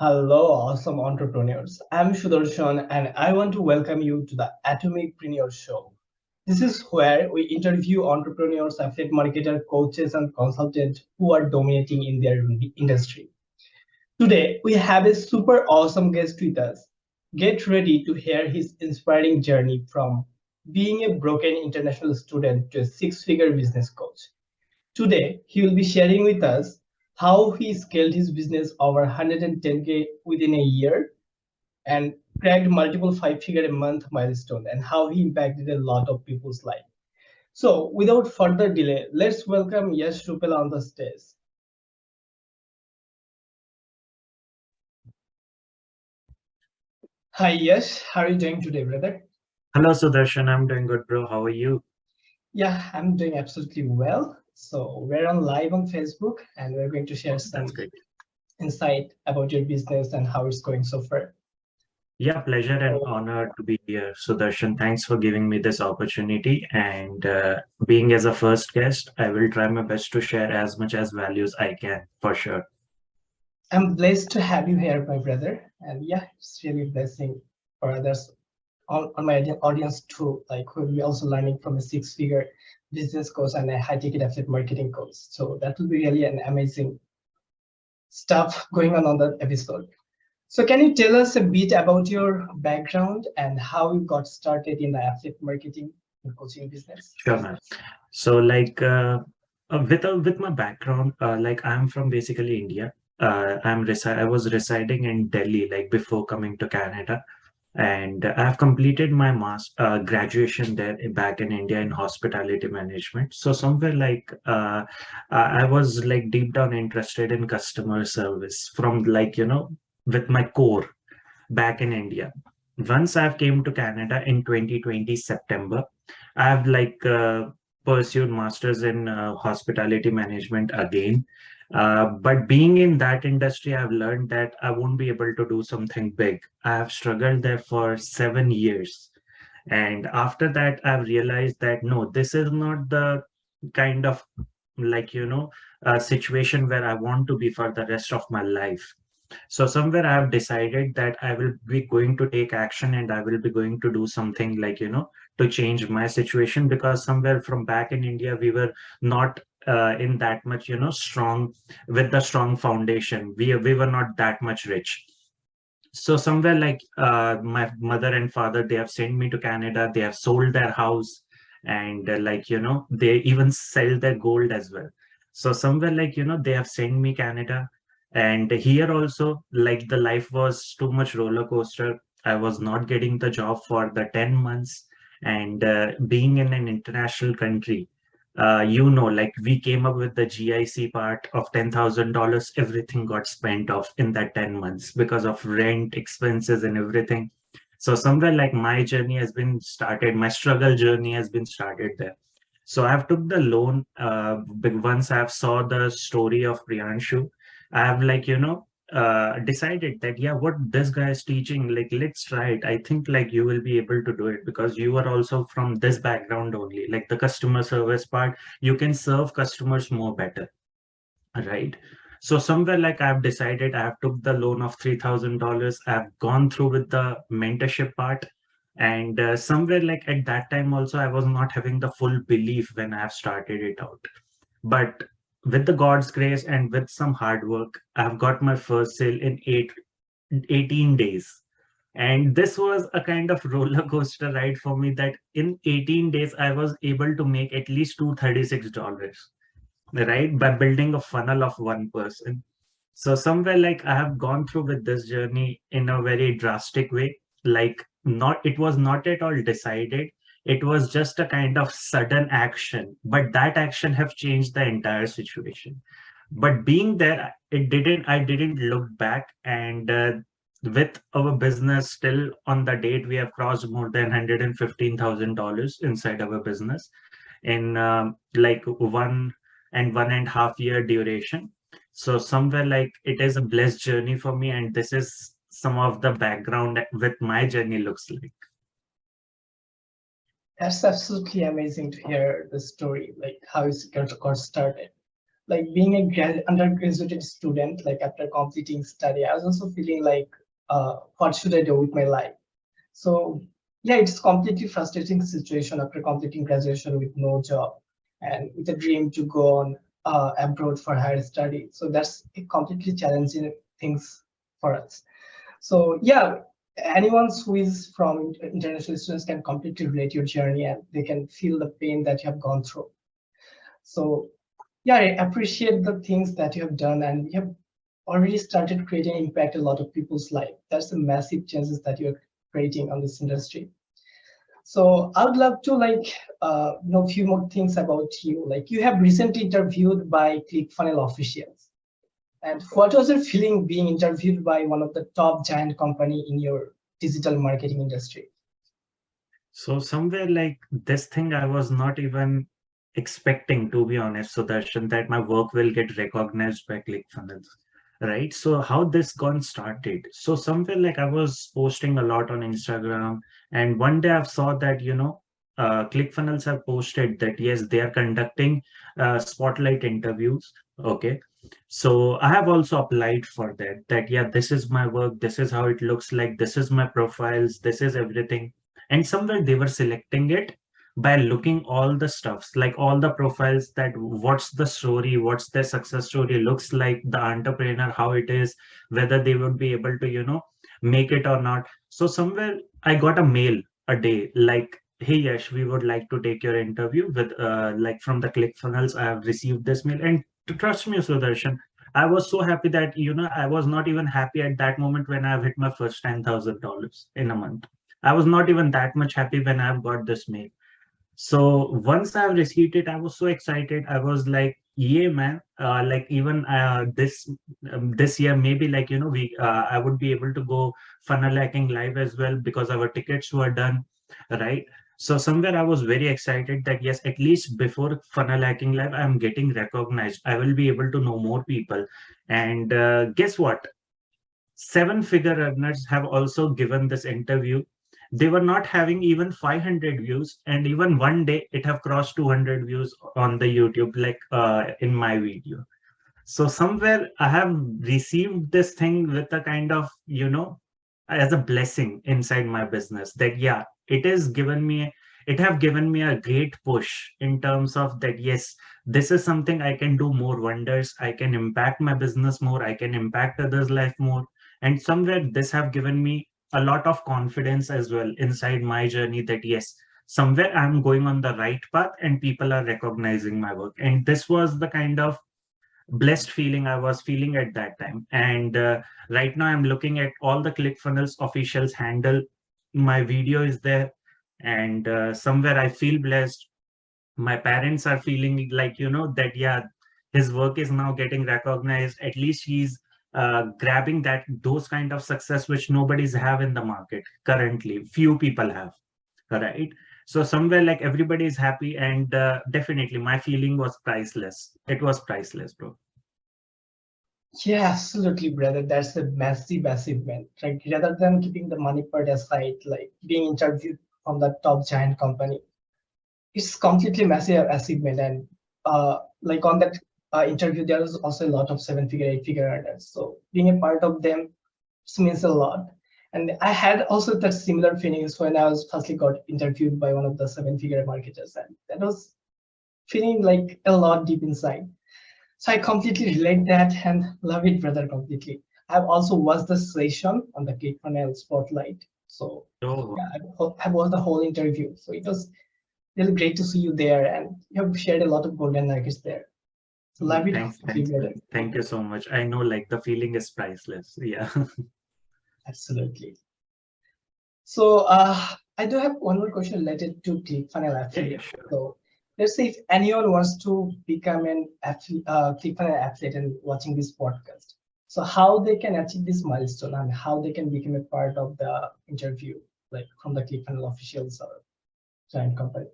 Hello, awesome entrepreneurs. I'm Sudarsan and I want to welcome you to the Atomicpreneur Show. This is where we interview entrepreneurs, affiliate marketers, coaches, and consultants who are dominating in their industry. Today, we have a super awesome guest with us. Get ready to hear his inspiring journey from being a broken international student to a six-figure business coach. Today, he will be sharing with us how he scaled his business over 110K within a year and cracked multiple five-figure a month milestone and how he impacted a lot of people's life. So, without further delay, let's welcome Yash Rupela on the stage. Hi, Yash. How are you doing today, brother? Hello, Sudarshan. I'm doing good, bro. How are you? Yeah, I'm doing absolutely well. So, we're on live on Facebook and we're going to share That's some great. insight about your business and how it's going so far. Yeah, pleasure and So, honor to be here, Sudarshan. Thanks for giving me this opportunity. And being as a first guest, I will try my best to share as much as values I can, for sure. I'm blessed to have you here, my brother. And yeah, it's really a blessing for others on my audience too. Like we'll be also learning from a six-figure business course and a high-ticket affiliate marketing course. So that will be really an amazing stuff going on that episode. So can you tell us a bit about your background and how you got started in the affiliate marketing and coaching business? Sure, man. So, with my background, I'm from basically India. I was residing in Delhi, like before coming to Canada. And I've completed my graduation there back in India in hospitality management. So somewhere I was like deep down interested in customer service from with my core back in India. Once I've came to Canada in 2020 September, I've pursued masters in hospitality management again. But being in that industry, I've learned that I won't be able to do something big. I have struggled there for 7 years. And after that, I've realized that no, this is not the kind of situation where I want to be for the rest of my life. So somewhere I have decided that I will be going to take action and I will be going to do something to change my situation, because somewhere from back in India, we were not in that much, strong with the strong foundation. We were not that much rich. So somewhere my mother and father, they have sent me to Canada. They have sold their house, and they even sell their gold as well. So somewhere they have sent me Canada, and here also like the life was too much roller coaster. I was not getting the job for the 10 months, and being in an international country, like we came up with the GIC part of $10,000. Everything got spent off in that 10 months because of rent, expenses, and everything. So somewhere like my journey has been started, my struggle journey has been started there. So I've took the loan. Once I've saw the story of Priyanshu, I've decided that yeah, what this guy is teaching, like let's try it. I think like you will be able to do it because you are also from this background only, like the customer service part. You can serve customers more better, right? So somewhere like I've decided, I've took the loan of $3,000. I've gone through with the mentorship part, and somewhere like at that time also I was not having the full belief when I've started it out. But with the God's grace and with some hard work, I've got my first sale in 18 days. And this was a kind of roller coaster ride for me, that in 18 days, I was able to make at least $236, right? By building a funnel of one person. So somewhere like I have gone through with this journey in a very drastic way. Like not, it was not at all decided. It was just a kind of sudden action, but that action have changed the entire situation. But being there, I didn't look back. And with our business still on the date, we have crossed more than $115,000 inside our business in like 1.5 year duration. So somewhere like it is a blessed journey for me, and this is some of the background with my journey looks like. That's absolutely amazing to hear the story, like how it got started. like being a undergraduate student, like after completing study, I was also feeling like, what should I do with my life? So yeah, it's completely frustrating situation after completing graduation with no job and with a dream to go on abroad for higher study. So that's a completely challenging things for us. So yeah, anyone who is from international students can completely relate your journey and they can feel the pain that you have gone through. So yeah, I appreciate the things that you have done and you have already started creating impact a lot of people's life. That's the massive changes that you're creating on this industry. So I would love to know a few more things about you. Like you have recently interviewed by ClickFunnels officials. And what was your feeling being interviewed by one of the top giant company in your digital marketing industry? So somewhere like this thing, I was not even expecting, to be honest, Sudarshan, that my work will get recognized by ClickFunnels, right? So how this gone started? So somewhere like I was posting a lot on Instagram, and one day I saw that ClickFunnels have posted that yes, they are conducting spotlight interviews. Okay, so I have also applied for that. That yeah, this is my work. This is how it looks like. This is my profiles. This is everything, and somewhere they were selecting it by looking all the stuffs, like all the profiles, that what's the story, what's their success story looks like, the entrepreneur, how it is, whether they would be able to make it or not. So somewhere I got a mail a day like, hey Yash, we would like to take your interview with like from the ClickFunnels. I have received this mail, and to trust me, Sudarshan, I was so happy that I was not even happy at that moment when I've hit my first $10,000 in a month. I was not even that much happy when I've got this mail. So once I've received it, I was so excited. I was like, yeah, man. Like even this year, maybe like we I would be able to go funnel hacking live as well because our tickets were done, right? So somewhere I was very excited that yes, at least before funnel hacking live, I'm getting recognized. I will be able to know more people. And guess what? Seven-figure earners have also given this interview. They were not having even 500 views, and even one day it have crossed 200 views on the YouTube, like in my video. So somewhere I have received this thing with a kind of as a blessing inside my business, that yeah, it have given me a great push in terms of that yes, this is something I can do more wonders, I can impact my business more, I can impact others life more. And somewhere this have given me a lot of confidence as well inside my journey, that yes, somewhere I'm going on the right path and people are recognizing my work. And this was the kind of blessed feeling I was feeling at that time. And right now I'm looking at all the ClickFunnels officials handle. My video is there, and somewhere I feel blessed. My parents are feeling like, that yeah, his work is now getting recognized. At least he's grabbing those kind of success which nobody's have in the market currently. Few people have, right? So somewhere like everybody is happy, and definitely my feeling was priceless. It was priceless, bro. Yeah, absolutely, brother. That's a massive, massive win. Like rather than keeping the money part aside, like being interviewed from the top giant company, it's completely massive achievement. And like on that interview, there was also a lot of seven-figure, eight-figure earners. So being a part of them means a lot. And I had also that similar feelings when I was firstly got interviewed by one of the seven-figure marketers, and that was feeling like a lot deep inside. So I completely relate that and love it, brother, completely. I've also watched the session on the ClickFunnels Spotlight. So Oh, yeah, I've watched the whole interview. So it was really great to see you there, and you have shared a lot of golden nuggets there. So love it thanks, completely, thanks, brother. man. Thank you so much. I know like the feeling is priceless. Yeah. Absolutely. So I do have one more question related to ClickFunnels Yeah, yeah, affiliate. sure. So let's say if anyone wants to become an ClickFunnels affiliate and watching this podcast, so how they can achieve this milestone and how they can become a part of the interview, like from the ClickFunnels officials or giant company.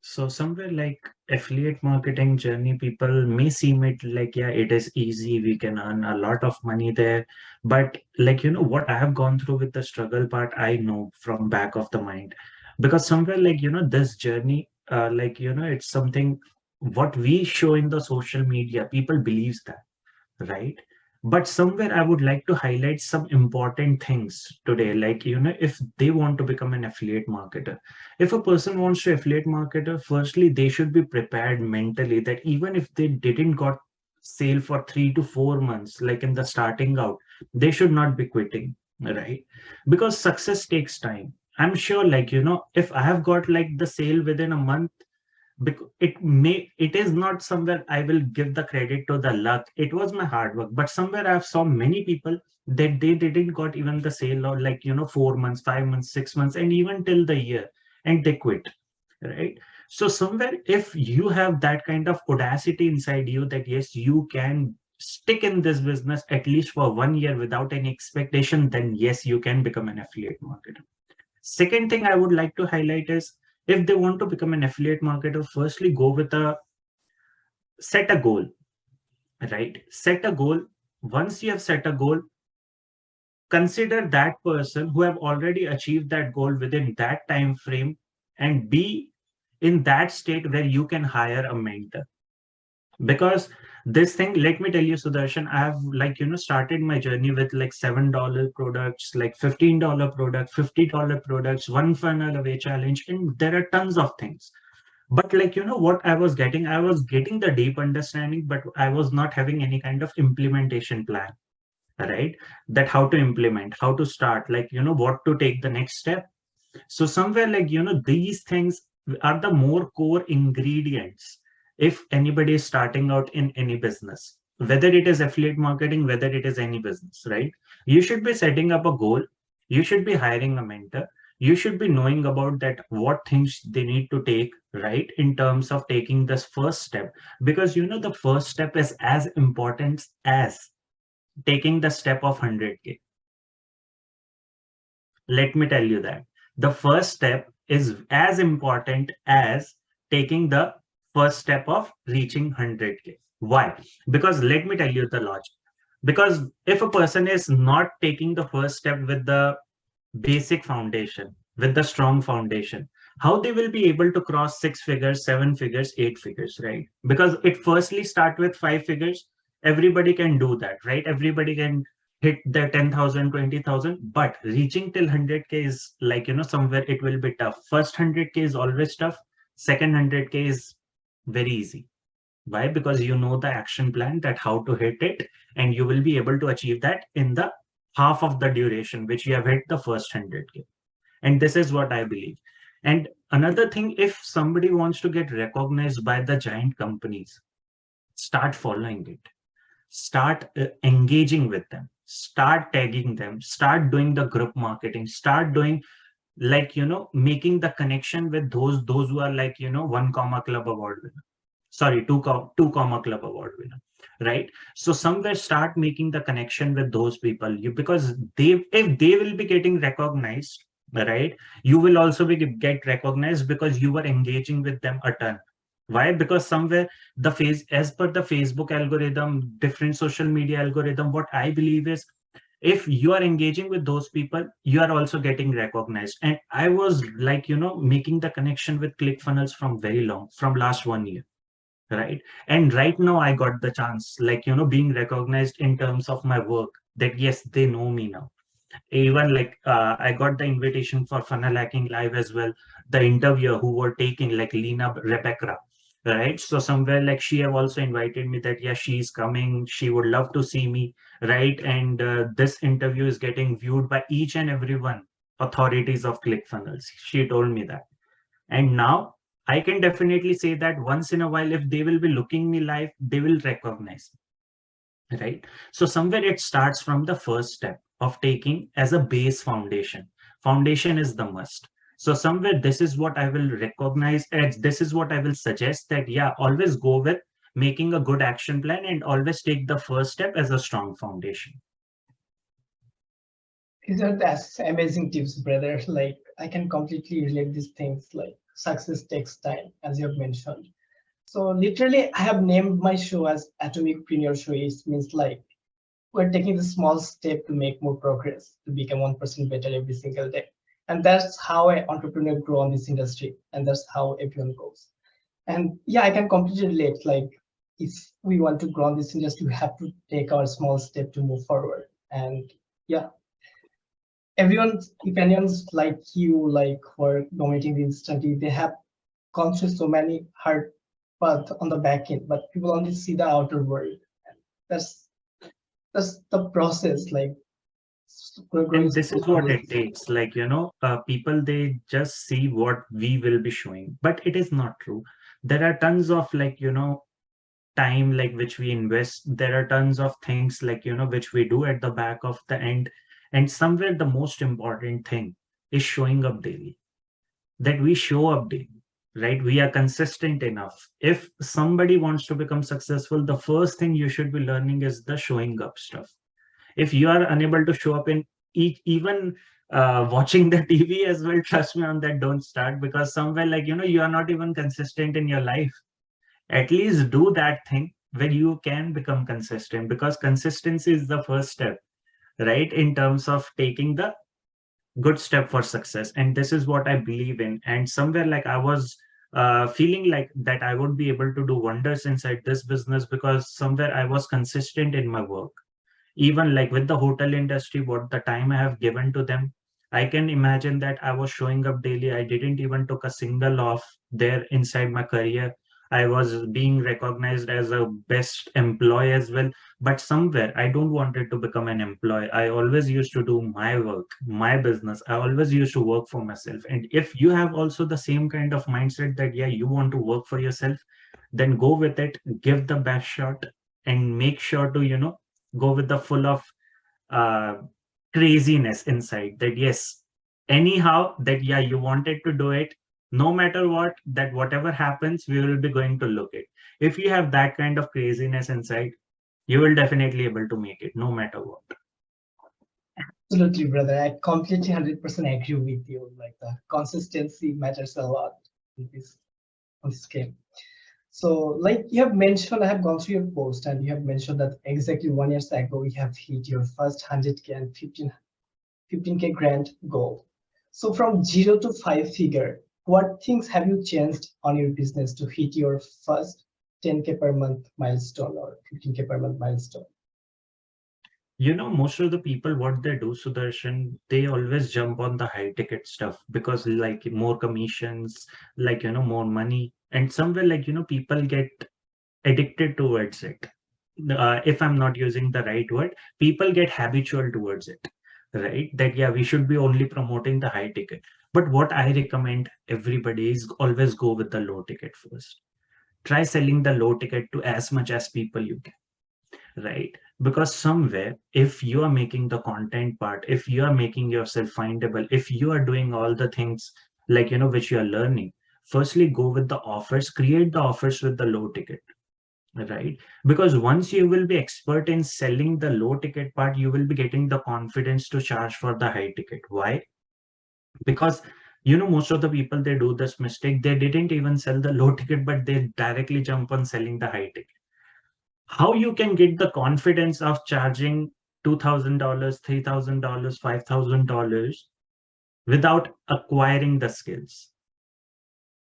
So somewhere like affiliate marketing journey, people may seem it like, yeah, it is easy. We can earn a lot of money there. But like, what I have gone through with the struggle part, I know from back of the mind. Because somewhere like, this journey, like, it's something what we show in the social media, people believes that, right? But somewhere I would like to highlight some important things today, like, if they want to become an affiliate marketer, if a person wants to affiliate marketer, firstly they should be prepared mentally that even if they didn't got sale for 3 to 4 months, like in the starting out, they should not be quitting, right? Because success takes time. I'm sure, like, if I have got like the sale within a month, because it is not somewhere I will give the credit to the luck, it was my hard work. But somewhere I've saw many people that they didn't got even the sale, or like 4 months, 5 months, 6 months, and even till the year, and they quit, right? So somewhere, if you have that kind of audacity inside you that yes, you can stick in this business at least for 1 year without any expectation, then yes, you can become an affiliate marketer. Second thing I would like to highlight is, if they want to become an affiliate marketer, firstly go with a set a goal, right? Set a goal. Once you have set a goal, consider that person who have already achieved that goal within that time frame, and be in that state where you can hire a mentor. Because this thing, let me tell you, Sudarshan, I have, like, started my journey with like $7 products, like $15 product, $50 products, one funnel away challenge, and there are tons of things. But like, what I was getting the deep understanding, but I was not having any kind of implementation plan, right? That how to implement, how to start, like, what to take the next step. So somewhere, like, these things are the more core ingredients if anybody is starting out in any business, whether it is affiliate marketing, whether it is any business, right? You should be setting up a goal. You should be hiring a mentor. You should be knowing about that, what things they need to take, right? In terms of taking this first step, because the first step is as important as taking the step of 100K. Let me tell you that the first step is as important as taking the first step of reaching 100K. Why? Because let me tell you the logic. Because if a person is not taking the first step with the basic foundation, with the strong foundation, how they will be able to cross 6 figures, 7 figures, 8 figures, right? Because it firstly start with 5 figures. Everybody can do that, right? Everybody can hit the 10,000, 20,000, but reaching till 100K is like, somewhere it will be tough. First 100K is always tough. Second 100K is very easy. Why? Because you know the action plan, that how to hit it, and you will be able to achieve that in the half of the duration which you have hit the first 100K. And this is what I believe. And another thing, if somebody wants to get recognized by the giant companies, start following it. Start engaging with them. Start tagging them. Start doing the group marketing. Start doing, like, making the connection with those who are like, one comma club award winner. Sorry, two comma club award winner, right? So somewhere start making the connection with those people, because if they will be getting recognized, right, you will also be get recognized, because you were engaging with them a ton. Why? Because somewhere as per the Facebook algorithm, different social media algorithm, what I believe is, if you are engaging with those people, you are also getting recognized. And I was like, making the connection with ClickFunnels from very long, from last 1 year, right? And right now I got the chance, like, being recognized in terms of my work, that yes, they know me now. Even like, I got the invitation for Funnel Hacking Live as well. The interviewer who were taking, like Lena Rebecca, right? So somewhere, like, she have also invited me that yeah, she's coming, she would love to see me, right? And this interview is getting viewed by each and everyone, authorities of ClickFunnels, she told me that. And now I can definitely say that once in a while, if they will be looking me live, they will recognize me, right? So somewhere it starts from the first step of taking as a base foundation. Foundation is the must. So somewhere this is what I will recognize, and this is what I will suggest, that yeah, always go with making a good action plan, and always take the first step as a strong foundation. These are the amazing tips, brother. Like I can completely relate these things. Like success takes time, as you have mentioned. So literally, I have named my show as Atomicpreneur Show. It means like we're taking the small step to make more progress, to become 1% better every single day. And that's how an entrepreneur grow on this industry. And that's how everyone goes. And yeah, I can completely relate. Like, if we want to grow in this industry, we have to take our small step to move forward. And yeah, everyone's opinions like you, like for dominating the instantly, they have gone through so many hard paths on the back end, but people only see the outer world. That's that's the process. Like growing And this so is what slowly. it takes. Like, people, they just see what we will be showing, but it is not true. There are tons of, like, time, like, which we invest. There are tons of things, like, which we do at the back of the end. And somewhere the most important thing is showing up daily, that we show up daily, right? We are consistent enough. If somebody wants to become successful, the first thing you should be learning is the showing up stuff. If you are unable to show up in even watching the TV as well, trust me on that, don't start, because somewhere, like, you are not even consistent in your life. At least do that thing where you can become consistent, because consistency is the first step, right, in terms of taking the good step for success. And this is what I believe in. And somewhere, like, I was feeling like that I would be able to do wonders inside this business, because somewhere I was consistent in my work. Even like with the hotel industry, what the time I have given to them, I can imagine that I was showing up daily. I didn't even took a single off there inside my career. I was being recognized as a best employee as well. But somewhere I don't wanted to become an employee. I always used to do my work, my business. I always used to work for myself. And if you have also the same kind of mindset that, yeah, you want to work for yourself, then go with it, give the best shot, and make sure to, go with the full of uh, craziness inside, that yes, anyhow, that yeah, you wanted to do it, no matter what, that whatever happens, we will be going to look it. If you have that kind of craziness inside, you will definitely able to make it no matter what. Absolutely, brother. I completely 100% agree with you. Like the consistency matters a lot in this game. So, like you have mentioned, I have gone through your post, and you have mentioned that exactly 1 year ago you have hit your first 100K and 15K grant goal. So, from 0 to 5 figure, what things have you changed on your business to hit your first 10K per month milestone or 15K per month milestone? Most of the people, what they do, Sudarshan, they always jump on the high ticket stuff, because like more commissions, like, more money. And somewhere, like, people get addicted towards it. If I'm not using the right word, people get habitual towards it, right? That yeah, we should be only promoting the high ticket. But what I recommend everybody is always go with the low ticket first. Try selling the low ticket to as much as people you can, right? Because somewhere, if you are making the content part, if you are making yourself findable, if you are doing all the things, like, which you are learning, firstly go with the offers, create the offers with the low ticket, right? Because once you will be expert in selling the low ticket part, you will be getting the confidence to charge for the high ticket. Why? Because most of the people, they do this mistake. They didn't even sell the low ticket, but they directly jump on selling the high ticket. How you can get the confidence of charging $2,000, $3,000, $5,000 without acquiring the skills?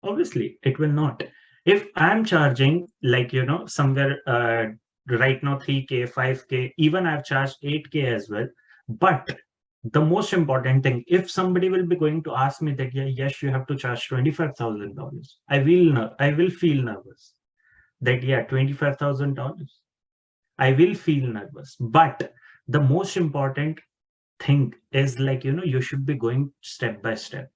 Obviously, it will not. If I'm charging, like, somewhere right now 3K, 5K, even I've charged 8K as well. But the most important thing, if somebody will be going to ask me that, yeah, yes, you have to charge $25,000, I will feel nervous. That yeah, $25,000. I will feel nervous. But the most important thing is, like, you should be going step by step.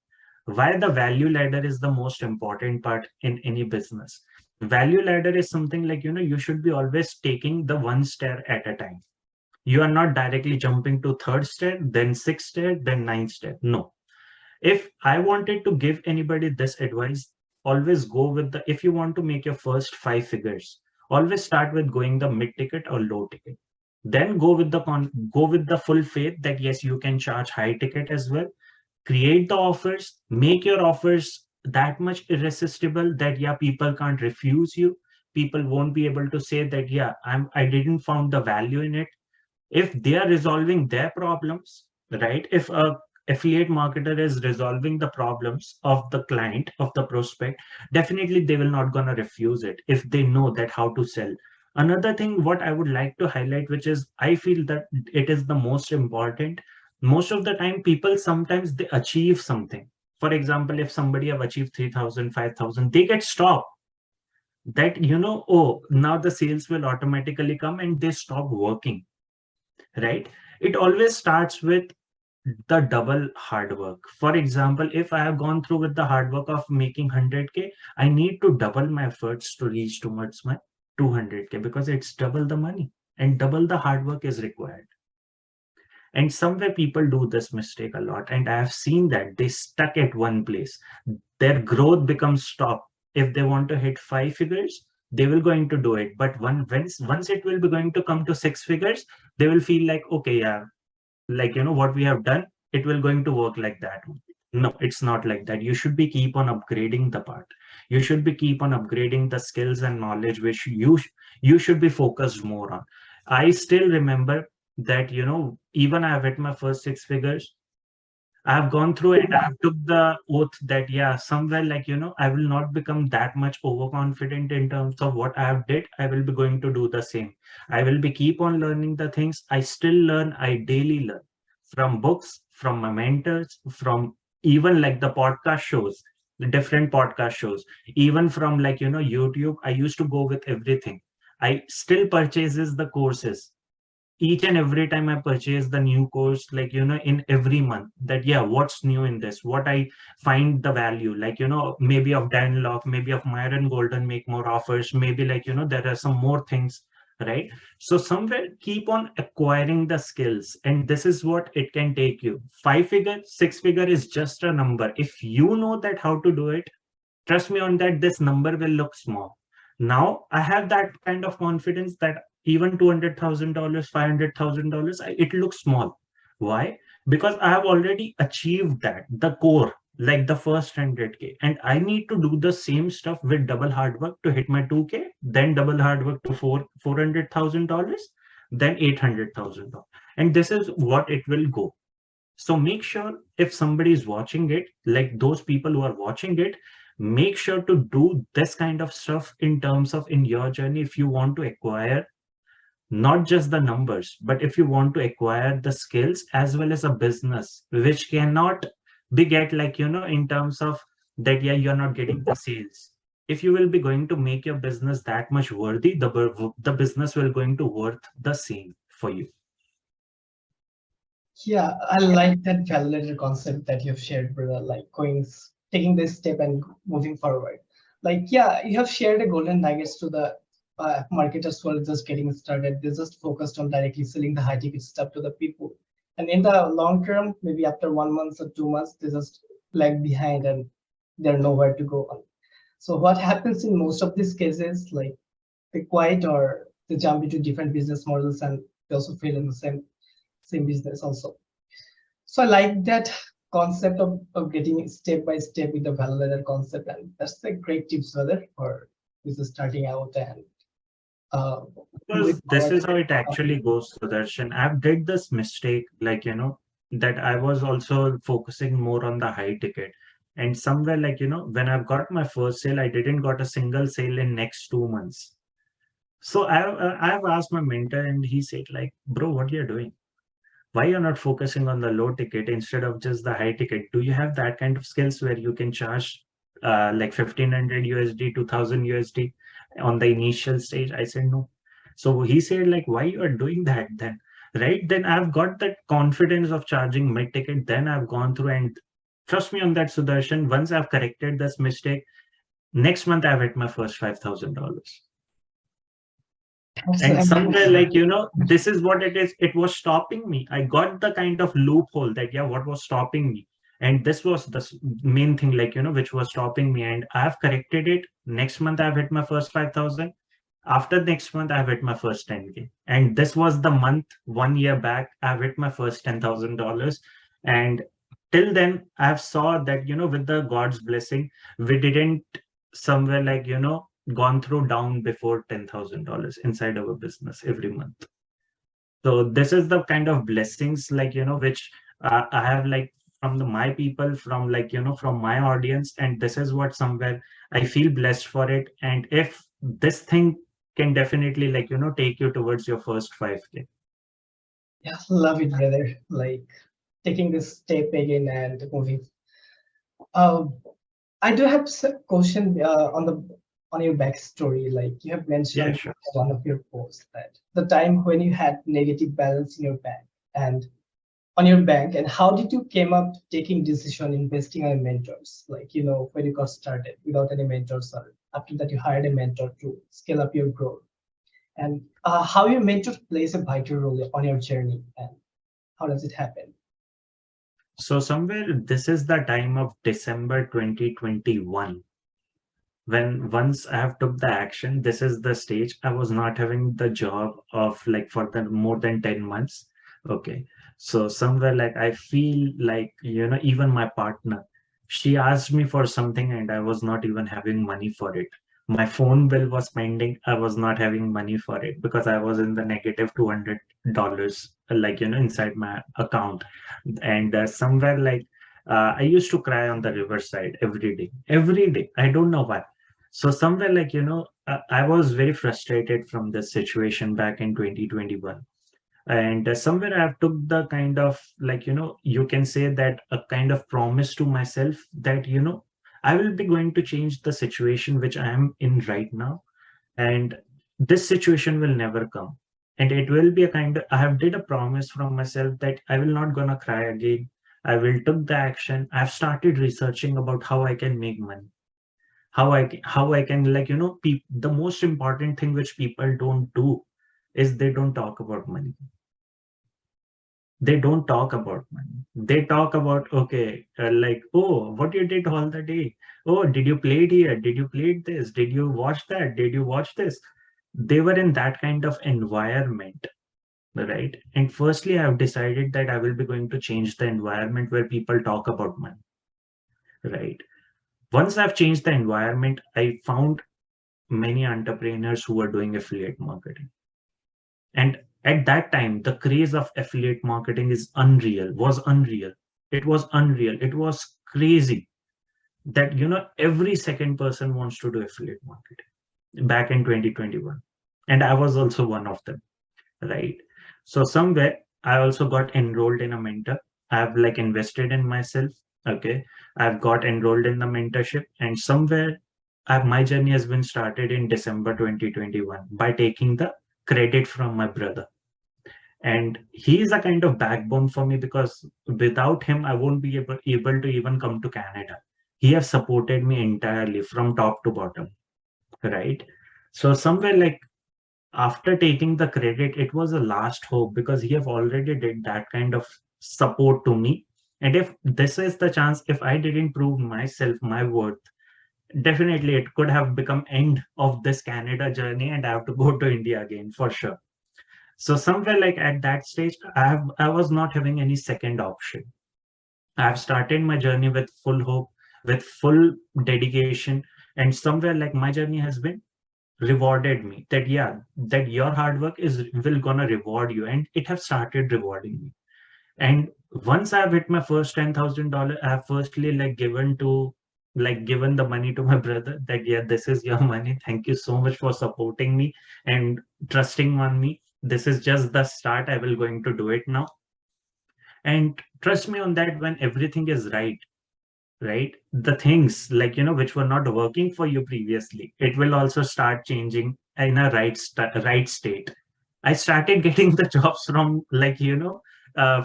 Why the value ladder is the most important part in any business. Value ladder is something like, you should be always taking the one stair at a time. You are not directly jumping to third stair, then sixth stair, then ninth stair. No. If I wanted to give anybody this advice, always go with the, if you want to make your first 5 figures, always start with going the mid ticket or low ticket. Then go with the full faith that yes, you can charge high ticket as well. Create the offers, make your offers that much irresistible that yeah, people can't refuse you. People won't be able to say that yeah, I didn't found the value in it. If they are resolving their problems, right? If a affiliate marketer is resolving the problems of the client, of the prospect, definitely they will not gonna refuse it if they know that how to sell. Another thing what I would like to highlight, which is I feel that it is the most important, most of the time people sometimes they achieve something. For example, if somebody have achieved 3,000, 5,000, they get stopped. That, oh, now the sales will automatically come and they stop working, right? It always starts with the double hard work. For example, if I have gone through with the hard work of making 100K, I need to double my efforts to reach towards my 200K, because it's double the money and double the hard work is required. And somewhere people do this mistake a lot, and I have seen that they stuck at one place. Their growth becomes stop. If they want to hit 5 figures, they will going to do it. But once it will be going to come to 6 figures, they will feel like, okay, yeah, like, what we have done, it will going to work like that. No, it's not like that. You should be keep on upgrading the part. You should be keep on upgrading the skills and knowledge which you should be focused more on. I still remember that, even I have hit my first 6 figures, I have gone through it. I have took the oath that, yeah, somewhere, like, I will not become that much overconfident in terms of what I have did. I will be going to do the same. I will be keep on learning the things. I still learn. I daily learn from books, from my mentors, from even like the podcast shows, the different podcast shows, even from like, YouTube. I used to go with everything. I still purchases the courses each and every time I purchase the new course, like, in every month, that, yeah, what's new in this, what I find the value, like, maybe of Dan Locke, maybe of Myron Golden make more offers, maybe like, there are some more things, right? So somewhere keep on acquiring the skills, and this is what it can take you. 5 figure, 6 figure is just a number. If you know that how to do it, trust me on that, this number will look small. Now I have that kind of confidence that even $200,000, $500,000, it looks small. Why? Because I have already achieved that, the core, like the first 100K. And I need to do the same stuff with double hard work to hit my 2K, then double hard work to $400,000, then $800,000. And this is what it will go. So make sure if somebody is watching it, like those people who are watching it, make sure to do this kind of stuff in terms of in your journey. If you want to acquire not just the numbers, but if you want to acquire the skills as well as a business, which cannot be get like, in terms of that, yeah, you're not getting the sales. If you will be going to make your business that much worthy, the business will going to worth the same for you. Yeah, I like that validator concept that you've shared, brother, like taking this step and moving forward. Like, yeah, you have shared a golden nuggets to the marketers who are just getting started. They just focused on directly selling the high ticket stuff to the people. And in the long term, maybe after 1 month or 2 months, they just lag behind and they're nowhere to go on. So what happens in most of these cases, like they quit or they jump into different business models and they also fail in the same business also. So I like that concept of getting step by step with the validator concept, and that's the great tips further for who's starting out and moving Because this forward. is how it actually goes, Sudarshan. I've did this mistake, like, that I was also focusing more on the high ticket. And somewhere, like, when I've got my first sale, I didn't got a single sale in next 2 months. So I've asked my mentor, and he said, like, bro, what you're doing? Why you're not focusing on the low ticket instead of just the high ticket? Do you have that kind of skills where you can charge like 1500 USD, 2000 USD on the initial stage? I said no. So he said, like, why you are doing that then? Right? Then I've got that confidence of charging mid ticket. Then I've gone through, and trust me on that, Sudarshan, once I've corrected this mistake, next month I've hit my first $5,000. That's And somewhere, amazing. like, this is what it is. It was stopping me. I got the kind of loophole that, yeah, what was stopping me? And this was the main thing, like, which was stopping me. And I've corrected it. Next month, I've hit my first 5,000. After next month, I've hit my first 10K. And this was the month, 1 year back, I've hit my first $10,000. And till then, I've saw that, with the God's blessing, we didn't somewhere, like, gone through down before $10,000 inside our business every month. So this is the kind of blessings, like, which I have, like, my people, from from my audience, and this is what somewhere I feel blessed for it. And if this thing can definitely take you towards your first 5K. Yeah, love it, brother. Like taking this step again and moving. Um, I do have some question on your backstory. Like you have Yeah, mentioned sure. in one of your posts that the time when you had negative balance in your bank and on your bank, and how did you came up taking decision investing on mentors? Like when you got started without any mentors, or after that you hired a mentor to scale up your growth, and how your mentor plays a vital role on your journey, and how does it happen? So somewhere this is the time of December 2021, when once I have took the action. This is the stage. I was not having the job of for the more than 10 months. Okay. So somewhere I feel even my partner, she asked me for something and I was not even having money for it. My phone bill was pending. I was not having money for it because I was in the negative $200, inside my account. And somewhere I used to cry on the riverside every day. I don't know why. So somewhere I was very frustrated from this situation back in 2021. And somewhere I've took the kind of you can say that a kind of promise to myself that I will be going to change the situation which I am in right now, and this situation will never come. And it will be a kind of, I have did a promise from myself that I will not gonna cry again. I will took the action. I've started researching about how I can make money, how I can the most important thing which people don't do is they don't talk about money. They don't talk about money. They talk about, okay, oh, what you did all the day. Oh, did you play it here? Did you play this? Did you watch that? Did you watch this? They were in that kind of environment, right? And firstly, I've decided that I will be going to change the environment where people talk about money, right? Once I've changed the environment, I found many entrepreneurs who were doing affiliate marketing. And at that time, the craze of affiliate marketing was unreal. It was unreal. It was crazy that, every second person wants to do affiliate marketing back in 2021. And I was also one of them, right? So somewhere I also got enrolled in a mentor. I've invested in myself. Okay. I've got enrolled in the mentorship, and somewhere my journey has been started in December 2021 by taking the credit from my brother. And he is a kind of backbone for me, because without him I won't be able to even come to Canada. He has supported me entirely from top to bottom, right? So somewhere after taking the credit, it was a last hope, because he have already did that kind of support to me. And if this is the chance, if I didn't prove myself, my worth, definitely it could have become end of this Canada journey and I have to go to India again for sure. So somewhere at that stage, I was not having any second option. I have started my journey with full hope, with full dedication, and somewhere my journey has been rewarded me, that yeah, that your hard work is will gonna reward you, and it have started rewarding me. And once I've hit my first $10,000, I have firstly given the money to my brother, that yeah, this is your money. Thank you so much for supporting me and trusting on me. This is just the start. I will going to do it now. And trust me on that, when everything is right, the things which were not working for you previously, it will also start changing in a right state. I started getting the jobs from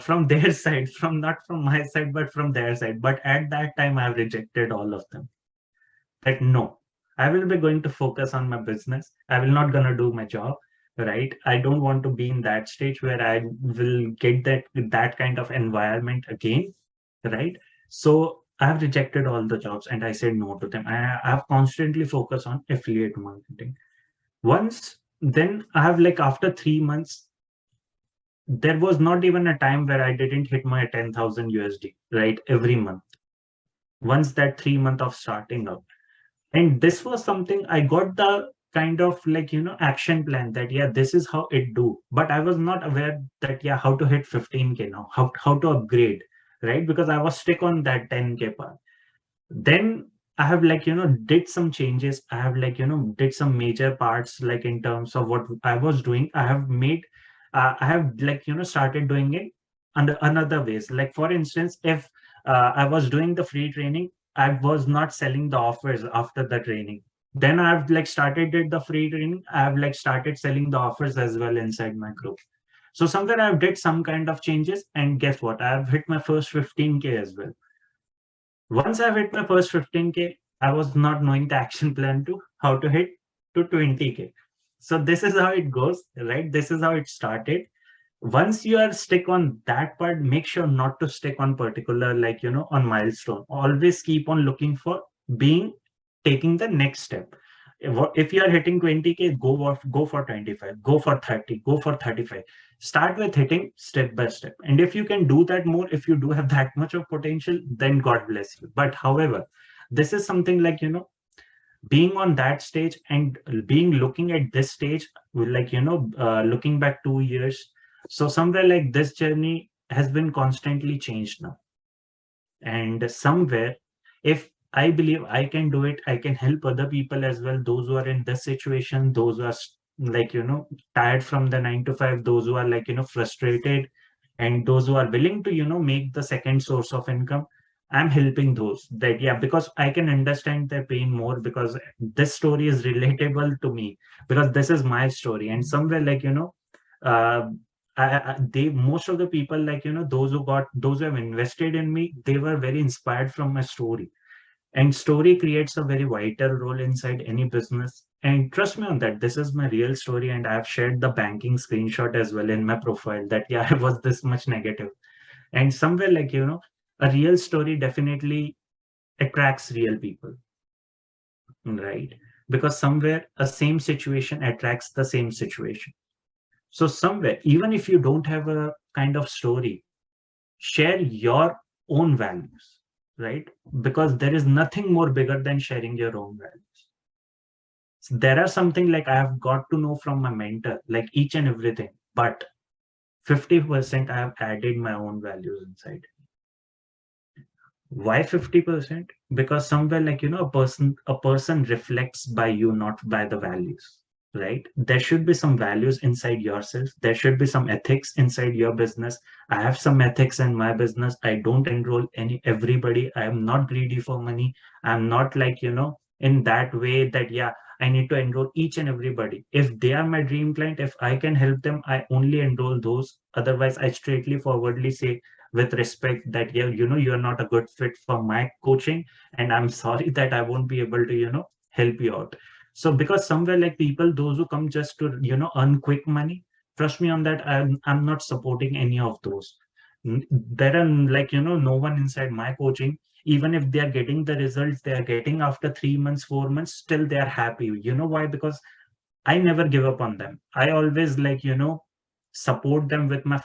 from their side, from not from my side, but from their side. But at that time, I have rejected all of them. That no, I will be going to focus on my business. I will not gonna do my job, right? I don't want to be in that stage where I will get that kind of environment again, right? So I've rejected all the jobs and I said no to them. I have constantly focused on affiliate marketing. Once then I have after 3 months, there was not even a time where I didn't hit my 10,000 USD, right? Every month. Once that 3 month of starting out. And this was something I got the kind of action plan, that yeah, this is how it do. But I was not aware that yeah, how to hit 15K now, how to upgrade, right? Because I was stuck on that 10K part. Then I have did some changes. I have did some major parts, like in terms of what I was doing. I have made I have started doing it under another ways. Like for instance, if I was doing the free training, I was not selling the offers after the training. Then I've started did the free training. I have started selling the offers as well inside my group. So somewhere I've did some kind of changes, and guess what? I've hit my first 15K as well. Once I've hit my first 15K, I was not knowing the action plan to how to hit to 20K. So this is how it goes, right? This is how it started. Once you are stick on that part, make sure not to stick on particular, on milestone. Always keep on looking for being taking the next step. If you are hitting 20K, go for 25, go for 30, go for 35. Start with hitting step by step. And if you can do that more, if you do have that much of potential, then God bless you. But however, this is something being on that stage and being looking at this stage, looking back 2 years. So somewhere this journey has been constantly changed now. And somewhere, if I believe I can do it, I can help other people as well, those who are in this situation, those who are tired from the 9 to 5, those who are frustrated, and those who are willing to make the second source of income. I'm helping those, that yeah, because I can understand their pain more, because this story is relatable to me, because this is my story. And somewhere uh, they, most of the people, those who have invested in me, they were very inspired from my story. And story creates a very vital role inside any business. And trust me on that, this is my real story, and I've shared the banking screenshot as well in my profile, that yeah, I was this much negative. And somewhere a real story definitely attracts real people, right? Because somewhere a same situation attracts the same situation. So somewhere, even if you don't have a kind of story, share your own values, right? Because there is nothing more bigger than sharing your own values. So there are something I have got to know from my mentor, like each and everything, but 50% I have added my own values inside. Why 50%? Because somewhere a person reflects by you, not by the values, right? There should be some values inside yourself. There should be some ethics inside your business. I have some ethics in my business. I don't enroll everybody. I am not greedy for money. I'm not in that way that yeah, I need to enroll each and everybody. If they are my dream client, if I can help them, I only enroll those. Otherwise, I straightly forwardly say with respect that yeah, you're not a good fit for my coaching, and I'm sorry that I won't be able to help you out. So because somewhere people, those who come just to earn quick money, trust me on that, I'm not supporting any of those. There are no one inside my coaching, even if they are getting the results they are getting after 3 months, 4 months, still they are happy. You know why? Because I never give up on them. I always support them with my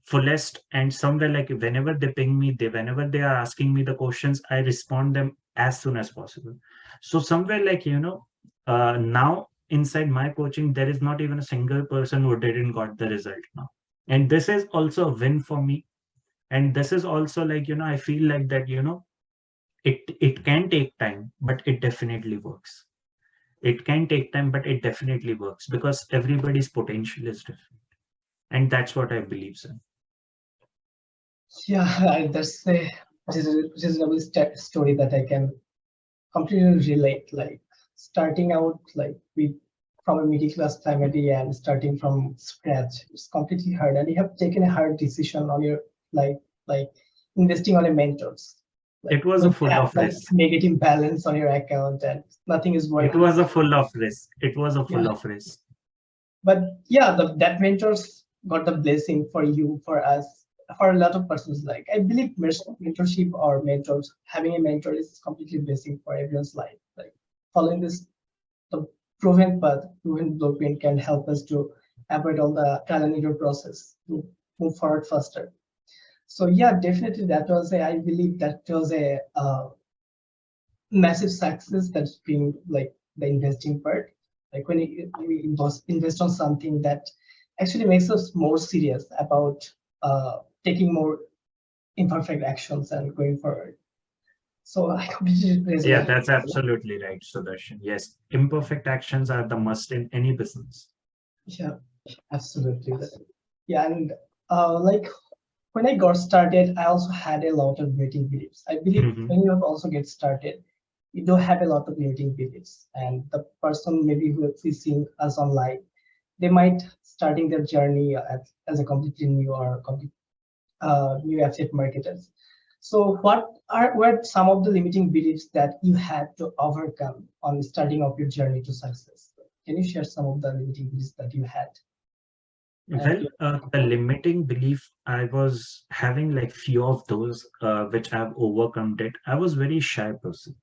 fullest. And somewhere whenever they ping me, whenever they are asking me the questions, I respond them as soon as possible. So somewhere now inside my coaching, there is not even a single person who didn't got the result now. And this is also a win for me. And this is also I feel like that it can take time, but it definitely works. It can take time, but it definitely works, because everybody's potential is different. And that's what I believe in. Yeah, that's a reasonable story that I can completely relate. Like starting out with from a middle class family and starting from scratch, it's completely hard, and you have taken a hard decision on your like like investing on a mentors. Like It was a when you full have of risk. negative balance on your account and nothing is It working. was a full of risk. It was a Yeah, full of risk. but yeah, that mentors got the blessing for you, for us, for a lot of persons. Like I believe mentorship or mentors, having a mentor is completely blessing for everyone's life. Like following this, the proven path, proven blueprint can help us to avoid all the trial and error process to move forward faster. So yeah, definitely that was a, I believe that was a massive success that's been like the investing part. Like when we invest on something that actually makes us more serious about taking more imperfect actions and going forward. So I completely Yeah, resonate. that's absolutely right, Sudarshan. Yes, imperfect actions are the must in any business. Yeah, absolutely. Yeah, and like when I got started, I also had a lot of limiting beliefs. I believe Mhm. when you have also get started, you do have a lot of limiting beliefs, and the person maybe who is seeing us online, they might starting their journey as a completely new or complete new affiliate marketers. So what some of the limiting beliefs that you had to overcome on starting of your journey to success? Can you share some of the limiting beliefs that you had? And Well, the limiting belief I was having, like few of those, which I've overcome it. I was very shy person.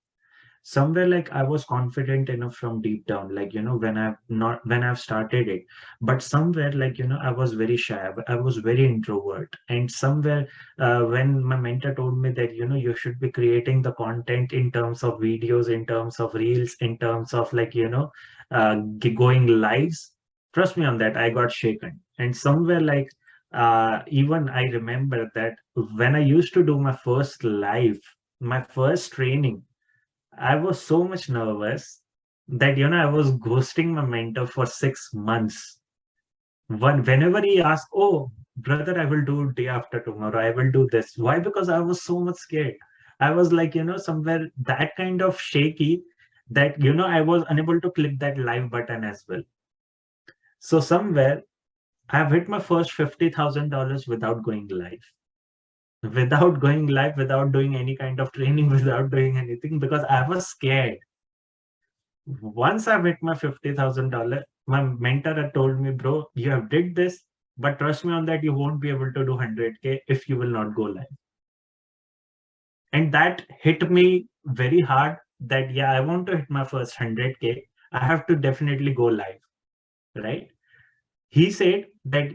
Somewhere like I was confident enough from deep down, like when I've started it, but somewhere like I was very shy. I was very introvert, and somewhere when my mentor told me that you should be creating the content in terms of videos, in terms of reels, in terms of like going lives, trust me on that, I got shaken. And somewhere like even I remember that when I used to do my first live, my first training, I was so much nervous that I was ghosting my mentor for 6 months. Whenever he asked, "Oh, brother, I will do day after tomorrow. I will do this." Why? Because I was so much scared. I was like, somewhere that kind of shaky that I was unable to click that live button as well. So somewhere I've hit my first $50,000 without going live. Without going live, without doing any kind of training, without doing anything, because I was scared. Once I've hit my $50,000, my mentor had told me, bro, you have did this, but trust me on that, you won't be able to do 100K if you will not go live. And that hit me very hard that, yeah, I want to hit my first 100K. I have to definitely go live, right? He said that,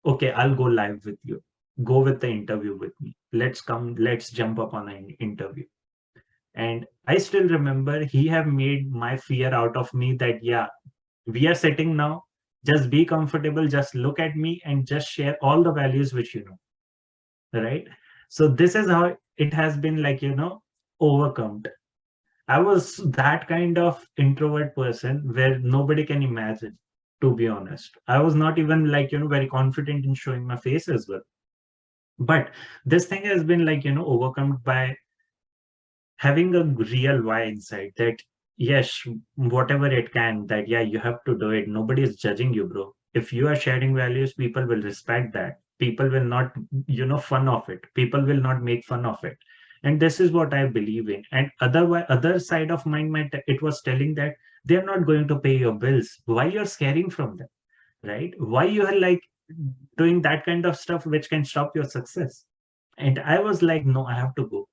okay, I'll go live with you. Go with the interview with me. Let's jump up on an interview. And I still remember he have made my fear out of me that, yeah, we are sitting now, just be comfortable, just look at me and just share all the values which right? So this is how it has been like overcome. I was that kind of introvert person where nobody can imagine, to be honest. I was not even like very confident in showing my face as well. But this thing has been like overcome by having a real why inside that, yes, whatever it can, that yeah, you have to do it. Nobody is judging you, bro. If you are sharing values, people will respect that. People will not fun of it. People will not make fun of it. And this is what I believe in. And other side of mind, it was telling that they're not going to pay your bills. Why you're scaring from them, right? Why you are like doing that kind of stuff which can stop your success? And I was like, no, I have to go.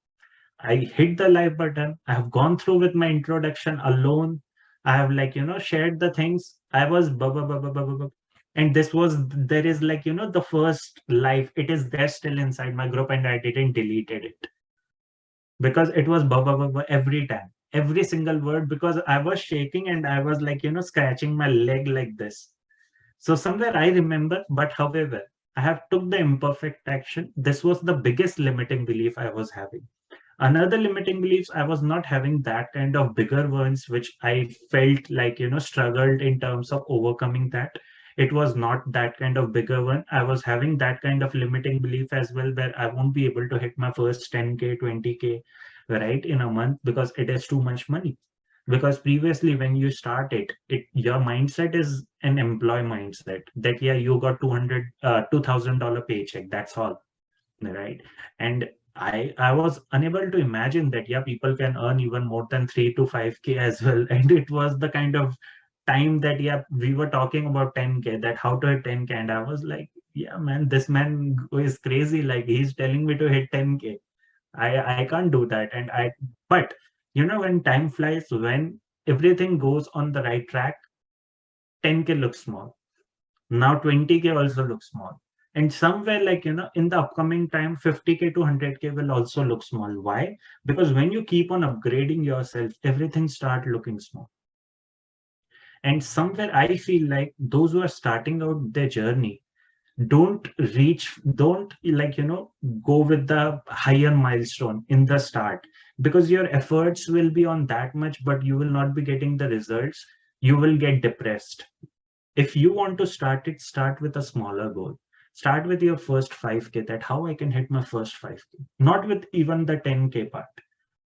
I hit the live button. I have gone through with my introduction alone. I have like, shared the things. I was blah, blah, blah, blah, blah, blah, blah. And there is like, the first live. It is there still inside my group and I didn't deleted it because it was blah, blah, blah, blah every time, every single word, because I was shaking and I was like, scratching my leg like this. So somewhere I remember, but however, I have took the imperfect action. This was the biggest limiting belief I was having. Another limiting beliefs, I was not having that kind of bigger ones which I felt like struggled in terms of overcoming that. It was not that kind of bigger one. I was having that kind of limiting belief as well, where I won't be able to hit my first 10K 20K right in a month because it is too much money. Because previously when you start it your mindset is an employee mindset that yeah, you got 200 $2,000 paycheck, that's all, right? And I was unable to imagine that yeah, people can earn even more than 3 to 5K as well. And it was the kind of time that yeah, we were talking about 10K, that how to hit 10K, and I was like, yeah man, this man is crazy, like he's telling me to hit 10K. I can't do that. But when time flies, when everything goes on the right track, 10K looks small. Now 20K also looks small. And somewhere like, in the upcoming time, 50K to 100K will also look small. Why? Because when you keep on upgrading yourself, everything start looking small. And somewhere I feel like those who are starting out their journey, Don't go with the higher milestone in the start, because your efforts will be on that much, but you will not be getting the results. You will get depressed. If you want to start it, start with a smaller goal. Start with your first 5K, that how I can hit my first 5K, not with even the 10K part.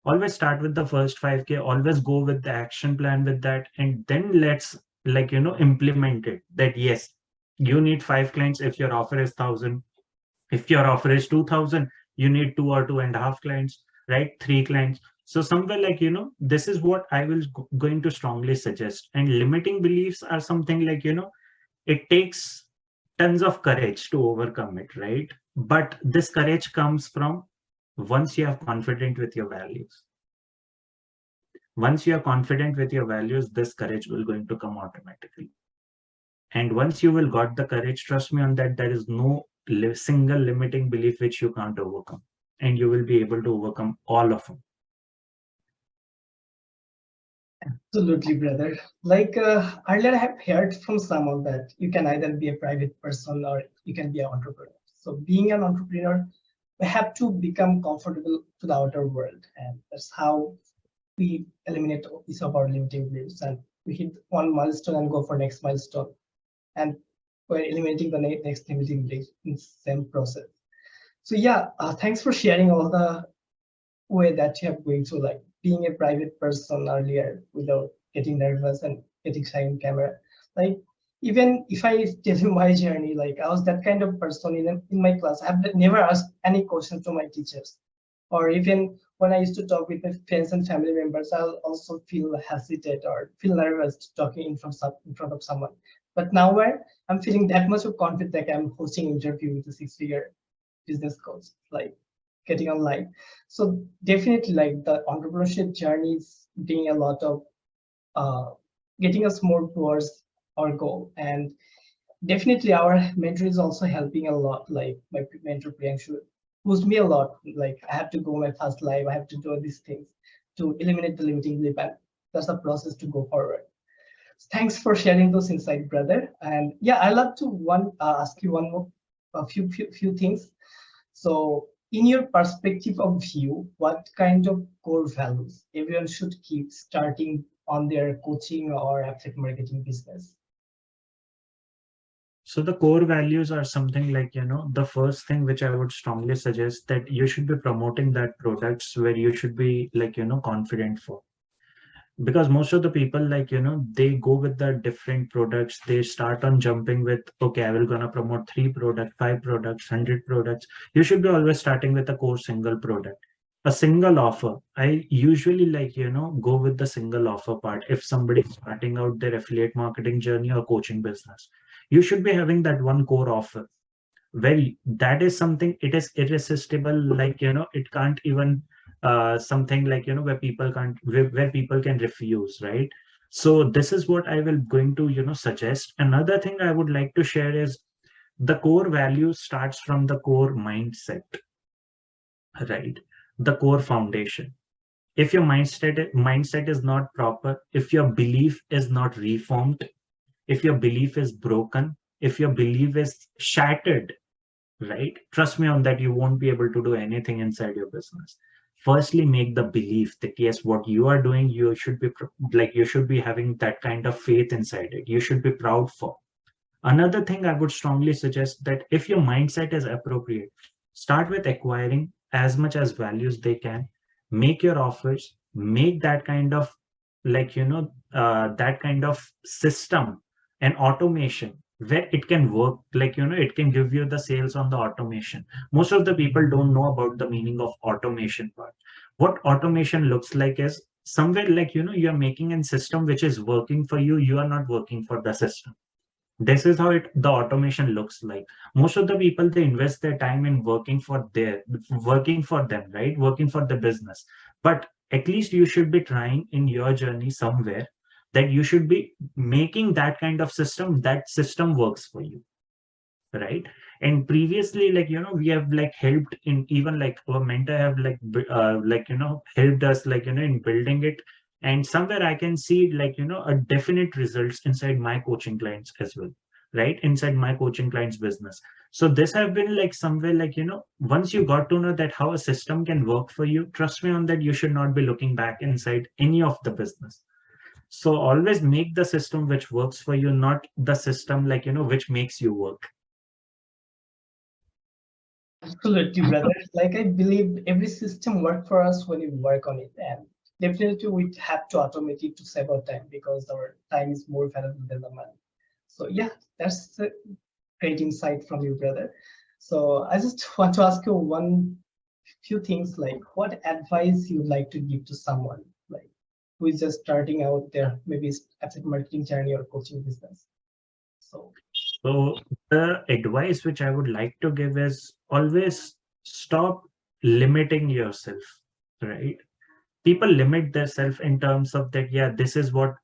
Always start with the first 5K, always go with the action plan with that, and then let's implement it. That yes, you need 5 clients if your offer is 1,000. If your offer is 2,000, you need 2 or 2.5 clients, right? 3 clients. So somewhere this is what I will going to strongly suggest. And limiting beliefs are something it takes tons of courage to overcome it, right? But this courage comes from once you are confident with your values. Once you are confident with your values, this courage will going to come automatically. And once you will got the courage, trust me on that, there is no single limiting belief which you can't overcome, and you will be able to overcome all of them. Absolutely, brother. Like earlier, I have heard from someone that you can either be a private person or you can be an entrepreneur. So being an entrepreneur, we have to become comfortable to the outer world, and that's how we eliminate each of our limiting beliefs, and we hit one milestone and go for next milestone, and we're eliminating the next limiting belief in the same process. So yeah, thanks for sharing all the way that you have going through, like being a private person earlier without getting nervous and getting shy in camera. Like even if I tell you my journey, like I was that kind of person in my class. I have never asked any question to my teachers, or even when I used to talk with my friends and family members, I'll also feel hesitate or feel nervous talking in front of someone. But now where I'm feeling that much of confidence, like I'm hosting interview with a 6-figure business coach, like getting online. So definitely like the entrepreneurship journey is being a lot of uh, getting us more towards our goal. And definitely our mentor is also helping a lot. Like my mentor Priyanshu pushed me a lot. Like I have to go my first live, I have to do these things to eliminate the limiting belief, and that's a process to go forward. Thanks for sharing those insights, brother. And yeah, I love to ask you one more, a few things. So, in your perspective of view, what kind of core values everyone should keep starting on their coaching or affiliate marketing business? So the core values are something the first thing which I would strongly suggest, that you should be promoting that products where you should be confident for. Because most of the people they go with the different products. They start on jumping with, okay, I will gonna promote 3 products, 5 products, 100 products. You should be always starting with a core single product, a single offer. I usually go with the single offer part. If somebody is starting out their affiliate marketing journey or coaching business, you should be having that one core offer. Well, that is something, it is irresistible, it can't even something where people can't, where people can refuse, right? So this is what I will going to suggest. Another thing I would like to share is the core value starts from the core mindset, right? The core foundation. If your mindset is not proper, if your belief is not reformed, if your belief is broken, if your belief is shattered, right? Trust me on that, you won't be able to do anything inside your business. Firstly, make the belief that yes, what you are doing, you should be you should be having that kind of faith inside it. You should be proud for. Another thing I would strongly suggest, that if your mindset is appropriate, start with acquiring as much as values they can. Make your offers, make that kind of that kind of system and automation where it can work, it can give you the sales on the automation. Most of the people don't know about the meaning of automation part. What automation looks like is somewhere you are making a system which is working for you. You are not working for the system. This is how the automation looks like. Most of the people, they invest their time in working for them, right? Working for the business. But at least you should be trying in your journey somewhere, that you should be making that kind of system, that system works for you, right? And previously, we have helped in, even our mentor have helped us in building it. And somewhere I can see a definite results inside my coaching clients as well, right? Inside my coaching clients business. So this have been like somewhere like, once you got to know that how a system can work for you, trust me on that, you should not be looking back inside any of the business. So always make the system which works for you, not the system like, which makes you work. Absolutely, brother. Like I believe every system work for us when we work on it, and definitely we have to automate it to save our time because our time is more valuable than the money. So yeah, that's a great insight from you, brother. So I just want to ask you one few things like what advice you'd like to give to someone like who is just starting out their maybe asset marketing journey or coaching business. So So the advice which I would like to give is always stop limiting yourself, right? People limit themselves in terms of that, yeah, this is what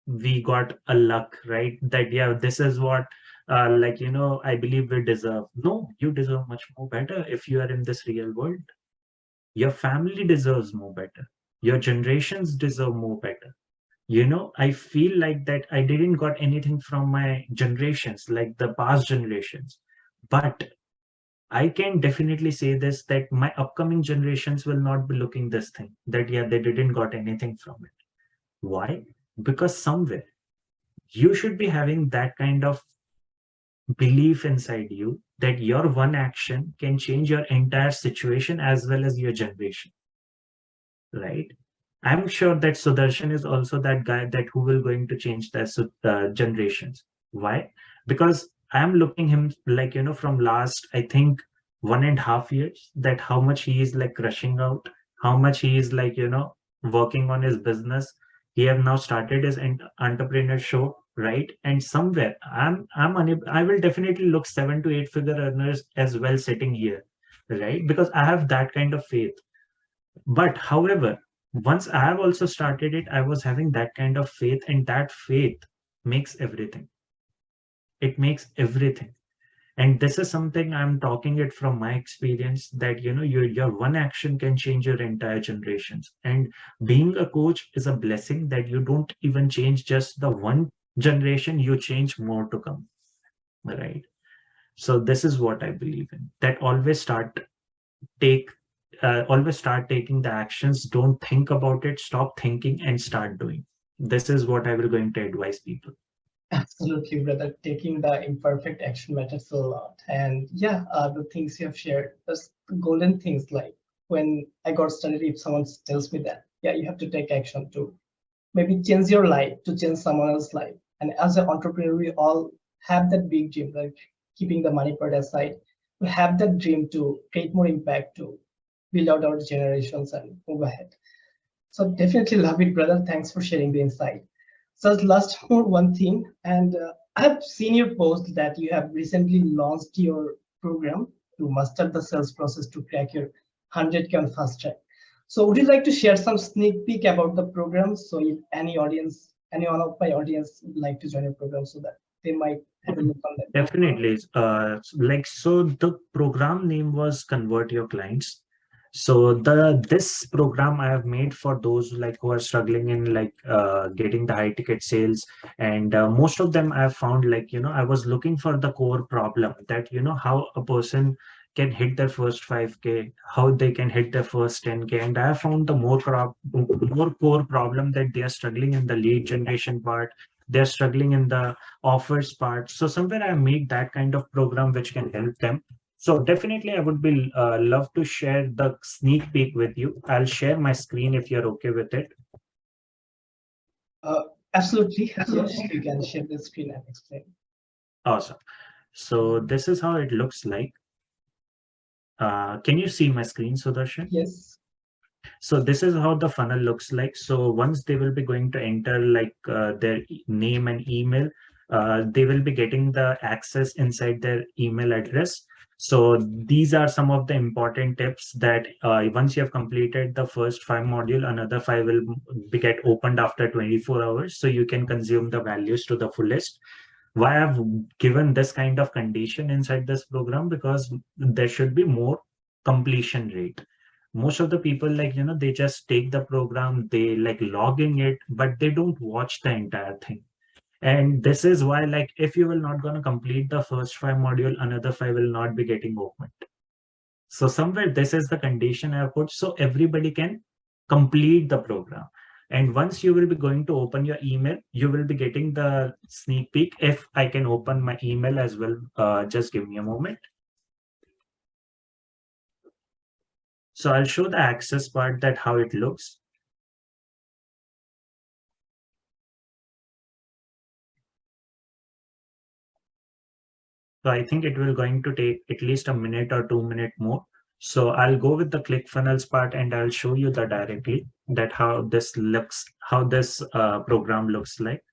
we got a luck, right? That, yeah, this is what, like, I believe we deserve. No, you deserve much more better if you are in this real world. Your family deserves more better. Your generations deserve more better. I feel like that I didn't got anything from my generations, like the past generations. But I can definitely say this, that my upcoming generations will not be looking this thing, that, yeah, they didn't got anything from it. Why? Because somewhere you should be having that kind of belief inside you that your one action can change your entire situation as well as your generation, right? I'm sure that Sudarshan is also that guy that who will going to change the generations. Why? Because I'm looking him like, from last, I think 1.5 years, that how much he is like rushing out, how much he is like, working on his business. He have now started his entrepreneur show, right? And somewhere I'm unable, I will definitely look 7 to 8 figure earners as well sitting here, right? Because I have that kind of faith. But however, once I have also started it, I was having that kind of faith, and that faith makes everything. It makes everything. And this is something I'm talking it from my experience, that your one action can change your entire generations. And being a coach is a blessing, that you don't even change just the one generation, you change more to come. Right. So this is what I believe in. That take always start taking the actions. Don't think about it, stop thinking and start doing. This is what I will going to advise people. absolutely, brother. Taking the imperfect action matters a lot. And yeah, the things you have shared, those golden things like when I got started, if someone tells me that, yeah, you have to take action to maybe change your life, to change someone else's life. And as an entrepreneur, we all have that big dream, like keeping the money part aside. We have that dream to create more impact, to build out our generations and move ahead. So definitely love it, brother. Thanks for sharing the insight. So last more one thing, and I have seen your post that you have recently launched your program to master the sales process to crack your 100K on fast track. So would you like to share some sneak peek about the program? So if any audience, any one of my audience would like to join your program so that they might have a look on that. Definitely. Like, so the program name was Convert Your Clients. So this program I have made for those like who are struggling in like getting the high ticket sales, and most of them I have found like, I was looking for the core problem, that how a person can hit their first 5K, how they can hit their first 10K, and I have found the more core problem, that they are struggling in the lead generation part, they're struggling in the offers part. So somewhere I made that kind of program which can help them. So definitely I would be love to share the sneak peek with you. I'll share my screen if you're okay with it. Uh, absolutely. Yes, you can share the screen and explain. Awesome. So this is how it looks like. Can you see my screen, Sudarshan? Yes. So this is how the funnel looks like. So once they will be going to enter like their name and email, they will be getting the access inside their email address. So these are some of the important tips, that once you have completed the first 5 module, another 5 will be get opened after 24 hours. So you can consume the values to the fullest. Why I've given this kind of condition inside this program, because there should be more completion rate. Most of the people like, they just take the program, they like log in it, but they don't watch the entire thing. And this is why, like, if you will not going to complete the first 5 module, another 5 will not be getting opened. So somewhere this is the condition I have put so everybody can complete the program. And once you will be going to open your email, you will be getting the sneak peek. If I can open my email as well, just give me a moment. So I'll show the access part, that how it looks. So I think it will going to take at least a minute or 2 minutes more. So I'll go with the ClickFunnels part and I'll show you the directly that how this looks, how this program looks like.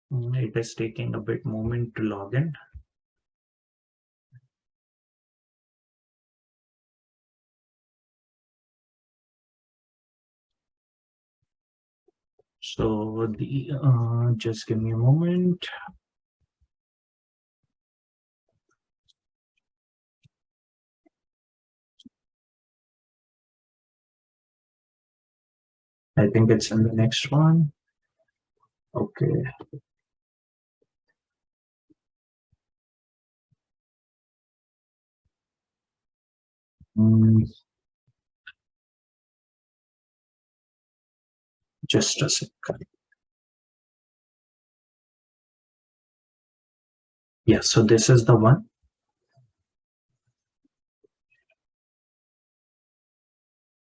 It is taking a bit moment to log in. So the just give me a moment. I think it's in the next one. Okay. Just a second. Yeah, so this is the one.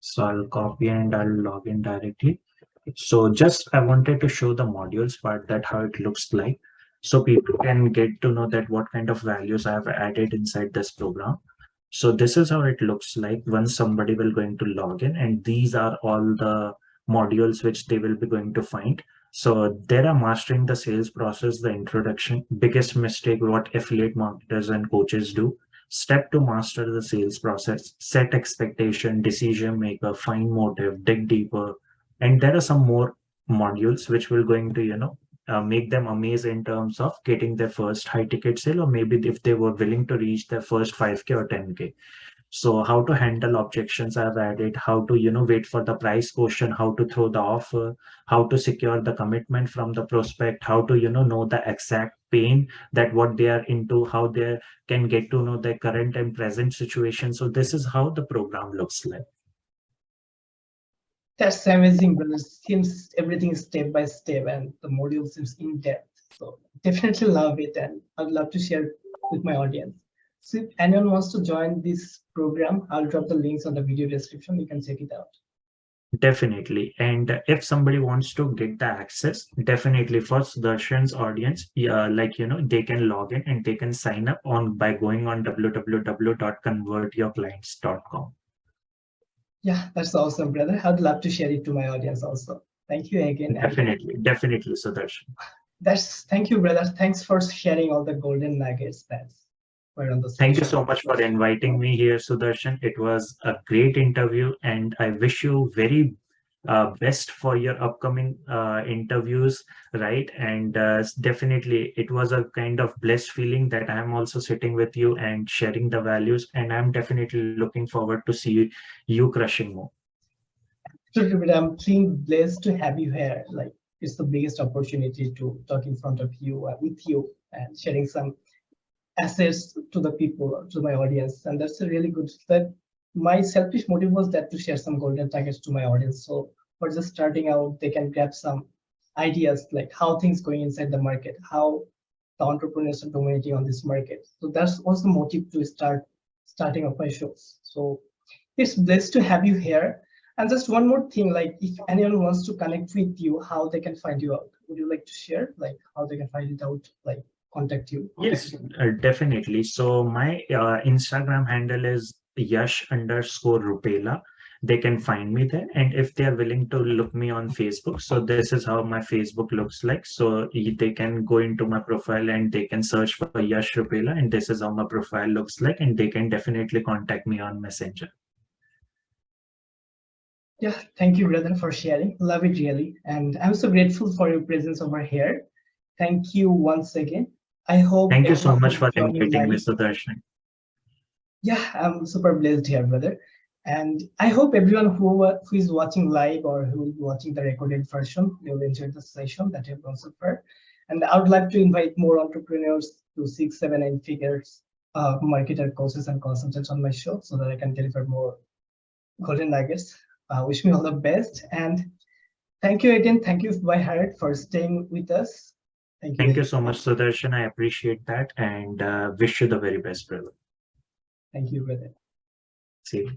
So I'll copy and I'll log in directly. So just I wanted to show the modules part, that how it looks like. So people can get to know that what kind of values I have added inside this program. So this is how it looks like once somebody will going to log in, and these are all the modules which they will be going to find. So there are mastering the sales process, the introduction, biggest mistake what affiliate marketers and coaches do. Step to master the sales process, set expectation, decision maker, find motive, dig deeper. And there are some more modules which will going to, make them amazed in terms of getting their first high ticket sale, or maybe if they were willing to reach their first 5K or 10K. So how to handle objections I've added, how to, wait for the price quotient, how to throw the offer, how to secure the commitment from the prospect, how to, know the exact pain that what they are into, how they can get to know their current and present situation. So this is how the program looks like. That's amazing, brother. Seems everything is step by step, and the module seems in depth. So definitely love it, and I'd love to share with my audience. So if anyone wants to join this program, I'll drop the links on the video description. You can check it out. Definitely. And if somebody wants to get the access, definitely for Sudarshan's audience, yeah, like, they can log in and they can sign up on by going on www.convertyourclients.com. Yeah, that's awesome, brother. I'd love to share it to my audience also. Thank you again. Definitely, Sudarshan. Thank you, brother. Thanks for sharing all the golden nuggets that were on the Thank you session. so much for inviting me here, Sudarshan. It was a great interview, and I wish you very best for your upcoming interviews, right? And definitely, it was a kind of blessed feeling that I'm also sitting with you and sharing the values, and I'm definitely looking forward to see you crushing more. Absolutely, I'm feeling blessed to have you here. Like, it's the biggest opportunity to talk in front of you, with you, and sharing some assets to the people, to my audience. And that's a really good. That my selfish motive was that to share some golden nuggets to my audience. So for just starting out, they can grab some ideas like how things going inside the market, how the entrepreneurs are dominating on this market. So that's also the motive to starting up my shows. So it's blessed to have you here. And just one more thing, like if anyone wants to connect with you, how they can find you out? Would you like to share, like how they can find it out, like contact you? Yes, definitely. So my Instagram handle is Yash_Rupela. They can find me there. And if they are willing to look me on Facebook, so this is how my Facebook looks like. So they can go into my profile and they can search for Yash Rupela, and this is how my profile looks like. And they can definitely contact me on Messenger. Yeah, thank you, brother, for sharing. Love it really. And I'm so grateful for your presence over here. Thank you once again. I hope Thank you so everyone much who is for joining inviting me, live. Sudarshan. Yeah, I'm super blessed here, brother. And I hope everyone who is watching live or who will be watching the recorded version, they will enjoy the session that you've gone so far. And I would like to invite more entrepreneurs to 6, 7, 8 figures, marketer, coaches, and consultants on my show so that I can deliver more golden nuggets. Wish me all the best. And thank you again. Thank you, by heart, for staying with us. Thank you Thank you again. so much, Sudarshan. I appreciate that and wish you the very best, brother. Thank you, brother. See you.